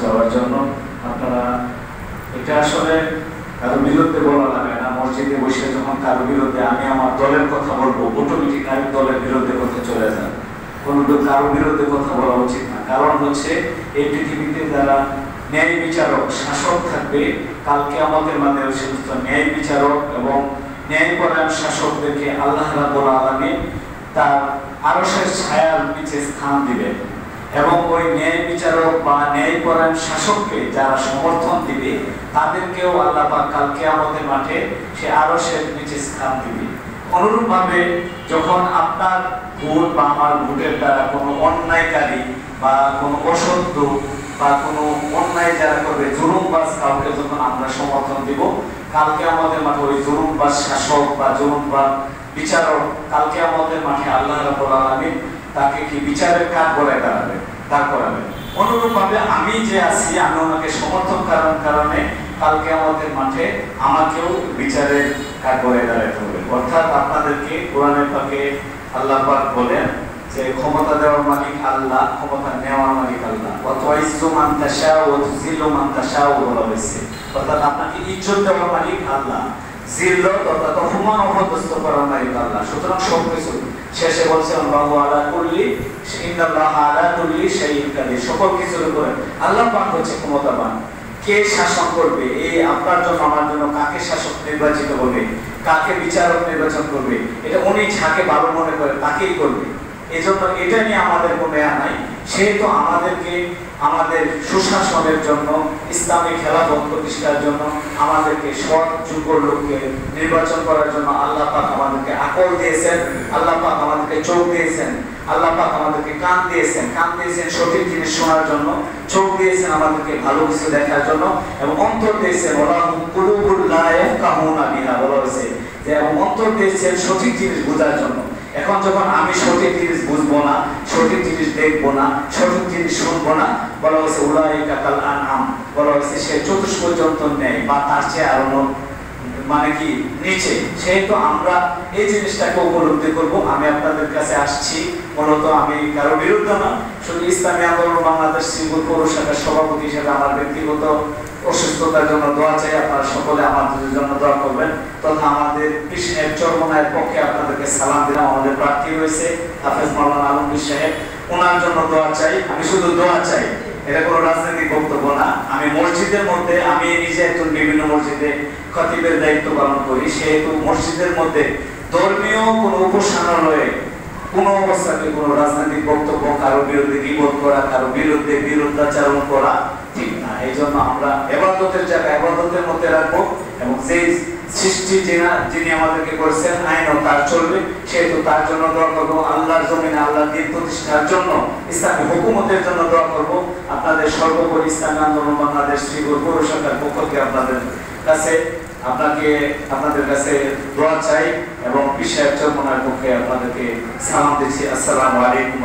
চাওয়ার জন্য। আপনারা এটা আসলে কারো বিরুদ্ধে বলা লাগে না, মসজিদে বসে যখন কারো বিরুদ্ধে আমি আমার দলের কথা বলবো অটোমেটিক আমি দলের বিরুদ্ধে কথা চলে যান। কোনো কারো বিরুদ্ধে কথা বলা উচিত না। কারণ হচ্ছে এই পৃথিবীতে যারা ন্যায় বিচারক শাসক থাকবে, কালকে আমাদের মাঝে ওই সমস্ত ন্যায় বিচারক এবং ন্যায়পরায়ণ শাসকদেরকে আল্লাহ রাব্বুল আলামিন তার আরশের ছায়ার নিচে স্থান দিবেন এবং ওই ন্যায় বিচারক বা ন্যায়পরায়ণ শাসককে যারা সমর্থন দিবে তাদেরকেও আল্লাহ পাক কালকে আমাদের মাঠে সে আরশের নিচে স্থান দিবে। অনুরূপভাবে যখন আপনার ভোট বা আমার ভোটের দ্বারা কোনো অন্যায়কারী বা কোনো অসত্য বা কোনো অন্যায় যারা করবে, জুলুমবাজ কাউকে যখন আমরা সমর্থন দিব, কালকে আমাদের মাঠে ওই জুলুমবাজ শাসক বা জুলুমবাজ বিচারক কালকে আমাদের মাঠে আল্লাহ রাব্বুল আলামিন তাকে কি বিচারের কাজ বলে দাঁড় করাবেন। অনুরূপভাবে আমি যে আছি, আমি ওনাকে সমর্থন করার কারণে কালকে আমাদের মাঠে আমাকেও বিচারের কাজ বলে দাঁড়াতে হবে। অর্থাৎ আপনাদেরকে কোরআনের পাকে আল্লাহ পাক বলেন যে ক্ষমতা দেওয়ার মালিক আল্লাহ, ক্ষমতা নেওয়ার মালিক আল্লাহ। ওয়াতুইজ্জু মান তাশাউ ওয়া তুযিল্লু মান তাশাউ বলা হয়েছে। অর্থাৎ আপনাকে ইজ্জত দেওয়ার মালিক আল্লাহ, জিল্লত অর্থাৎ অপমান অপদস্থ করার মালিক আল্লাহ। সুতরাং সবকিছু শেষে বলছে আল্লাহু আলা কুল্লি ইন্নাল্লাহা আলা কুল্লি শাইইন কাদির। সকল কিছুর উপরে আল্লাহ পাক হচ্ছে ক্ষমতাবান। কে শাসন করবে, এই আপনার জন্য আমার জন্য কাকে শাসক নির্বাচিত করবে, কাকে বিচারক নির্বাচন করবে, এটা উনি যাকে ভালো মনে করে তাকেই করবে। এই জন্য এটা নিয়ে আমাদের কোনো নাই। সেহেতু আমাদেরকে আমাদের সুশাসনের জন্য, ইসলামী খেলাফত প্রতিষ্ঠার জন্য আমাদেরকে সৎ যোগ্য লোককে নির্বাচন করার জন্য আল্লাহ পাক আমাদেরকে আকল দিয়েছেন, আল্লাহ পাক আমাদেরকে চোখ দিয়েছেন, আল্লাহ পাক আমাদেরকে কান দিয়েছেন সঠিক জিনিস শোনার জন্য, চোখ দিয়েছেন আমাদেরকে ভালো কিছু দেখার জন্য, এবং অন্তর দিয়েছেন ওয়ালাহুম কুলুবুন লা ইয়াফকাহুনা বিহা বলা হয়েছে যে এবং অন্তর দিয়েছেন সঠিক জিনিস বোঝার জন্য। এখন যখন আমি সঠিক জিনিস বুঝবো না, সঠিক জিনিস দেখবো না, সঠিক জিনিস শুনবো না, বলা হয়েছে উলাইকা কাল আনআম, বলা হয়েছে সে চতুষ্প জন্তু নেই বা তার চেয়ে আরো মানে কি নিচে। সেহেতু আমরা এই জিনিসটাকে উপলব্ধি করব। আমি আপনাদের কাছে আসছি মূলত আমি কারো বিরুদ্ধে না, শুধু ইসলামী আন্দোলন বাংলাদেশ শ্রীপুর পৌর শাখার সভাপতি হিসেবে আমার ব্যক্তিগত অসুস্থতার জন্য দোয়া চাই। আপনারা সকলে আমাদের জন্য দোয়া করবেন। তথা আমাদের কৃষ্ণের চরমনায়ের পক্ষে আপনাদেরকে সালাম দিলাম। আমাদের প্রার্থী হয়েছে হাফেজ মাওলানা আলমগীর সাহেব, ওনার জন্য দোয়া চাই। আমি শুধু দোয়া চাই, এটা কোনো রাজনৈতিক বক্তব্য না। আমি মসজিদের মধ্যে, আমি নিজে একজন বিভিন্ন মসজিদে খতিবের দায়িত্ব পালন করি, সেহেতু মসজিদের মধ্যে ধর্মীয় কোনো উপাসনালয়ে কোনো অবস্থাতে কোনো রাজনৈতিক বক্তব্য, কারো বিরুদ্ধে গীবত করা, কারো বিরুদ্ধে বিরুদ্ধাচারণ করা ঠিক না। এই জন্য আমরা ইবাদতের জায়গা ইবাদতের মধ্যে রাখবো এবং যে সৃষ্টি যিনি আমাদেরকে করেছেন আইনও তার চলবে, সেহেতু তার জন্য দোয়া করবো। আল্লাহর জমিনে আল্লাহর দ্বীন প্রতিষ্ঠার জন্য, ইসলামী হুকুমতের জন্য দোয়া করবো। আপনাদের সর্বোপরি ইসলামী আন্দোলন বাংলাদেশ শ্রীপুর পৌর শাখার পক্ষ থেকে আপনাদের কাছে দোয়া চাই এবং পীর সাহেব চরমনায়ের পক্ষে আপনাদেরকে সালাম দিচ্ছি। আসসালামু আলাইকুম।